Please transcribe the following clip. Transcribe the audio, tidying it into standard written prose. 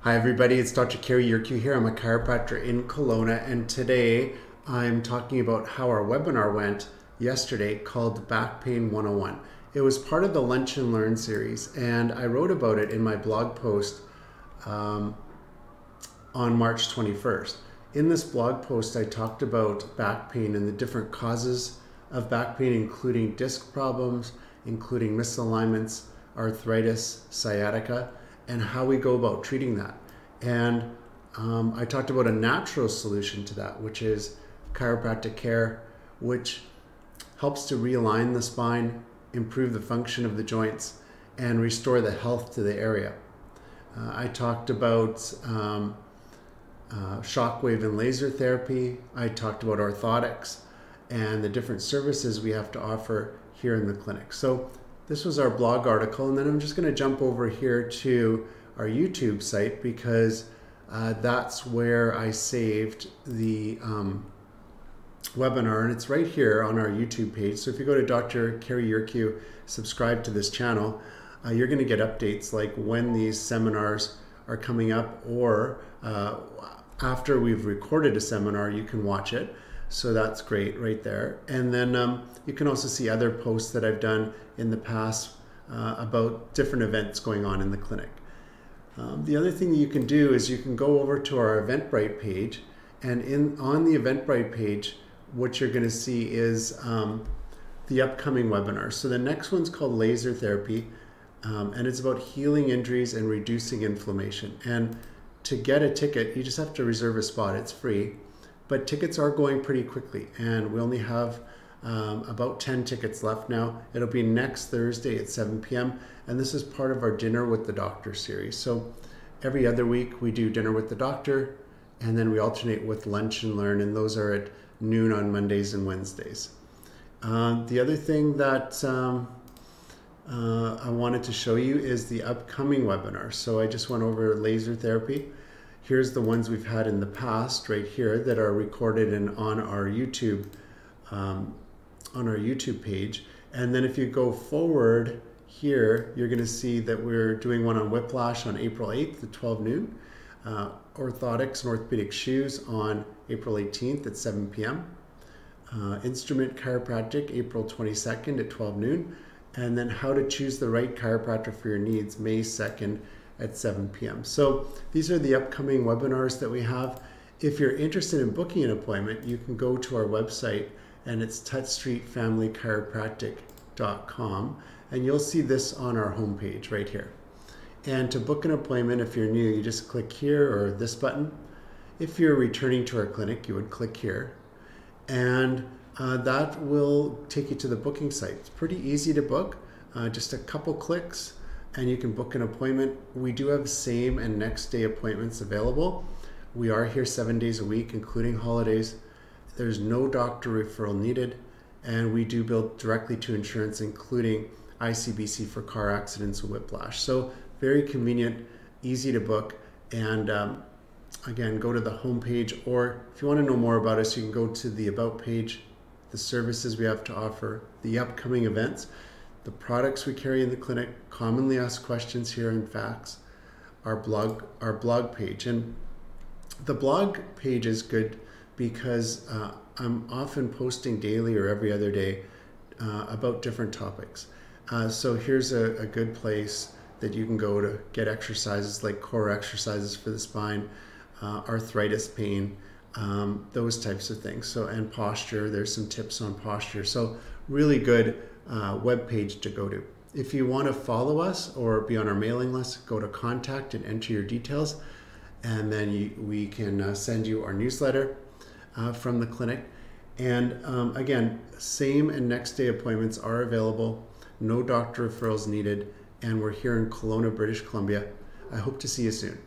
Hi everybody, it's Dr. Cary Yurkiw here. I'm a chiropractor in Kelowna, and today I'm talking about how our webinar went yesterday called Back Pain 101. It was part of the Lunch and Learn series, and I wrote about it in my blog post on March 21st. In this blog post, I talked about back pain and the different causes of back pain, including disc problems, including misalignments, arthritis, sciatica, and how we go about treating that. And I talked about a natural solution to that, which is chiropractic care, which helps to realign the spine, improve the function of the joints, and restore the health to the area. I talked about shockwave and laser therapy. I talked about orthotics and the different services we have to offer here in the clinic. So this was our blog article, and then I'm just going to jump over here to our YouTube site because that's where I saved the webinar, and it's right here on our YouTube page. So if you go to Dr. Cary Yurkiw, subscribe to this channel, you're going to get updates like when these seminars are coming up, or after we've recorded a seminar, you can watch it. So that's great right there. And then you can also see other posts that I've done in the past about different events going on in the clinic. The other thing that you can do is you can go over to our Eventbrite page, and on the Eventbrite page, what you're going to see is the upcoming webinars. So the next one's called Laser Therapy, and it's about healing injuries and reducing inflammation. And to get a ticket, you just have to reserve a spot. It's free. But tickets are going pretty quickly, and we only have about 10 tickets left now. It'll be next Thursday at 7 p.m. and this is part of our Dinner with the Doctor series. So every other week we do Dinner with the Doctor, and then we alternate with Lunch and Learn, and those are at noon on Mondays and Wednesdays. The other thing that I wanted to show you is the upcoming webinar. So I just went over laser therapy. Here's the ones we've had in the past right here that are recorded and on our YouTube page. And then if you go forward here, you're going to see that we're doing one on whiplash on April 8th at 12 noon, orthotics and orthopedic shoes on April 18th at 7 p.m., instrument chiropractic April 22nd at 12 noon, and then how to choose the right chiropractor for your needs May 2nd at 7 p.m. So these are the upcoming webinars that we have. If you're interested in booking an appointment, you can go to our website, and it's touchstreetfamilychiropractic.com, and you'll see this on our homepage right here. And to book an appointment, if you're new, you just click here or this button. If you're returning to our clinic, you would click here, and that will take you to the booking site. It's pretty easy to book, just a couple clicks, and you can book an appointment. We do have same and next day appointments available. We are here 7 days a week, including holidays. There's no doctor referral needed, and we do bill directly to insurance, including ICBC for car accidents and whiplash. So very convenient, easy to book, and again, go to the home page, or if you want to know more about us, you can go to the About page, the services we have to offer, the upcoming events, the products we carry in the clinic, commonly asked questions here in facts, our blog page. And the blog page is good because I'm often posting daily or every other day about different topics. So here's a good place that you can go to get exercises like core exercises for the spine, arthritis pain, those types of things. So, and posture, there's some tips on posture. So really good web page to go to. If you want to follow us or be on our mailing list, go to contact and enter your details, and then we can send you our newsletter from the clinic. And again, same and next day appointments are available, no doctor referrals needed, and we're here in Kelowna, British Columbia. I hope to see you soon.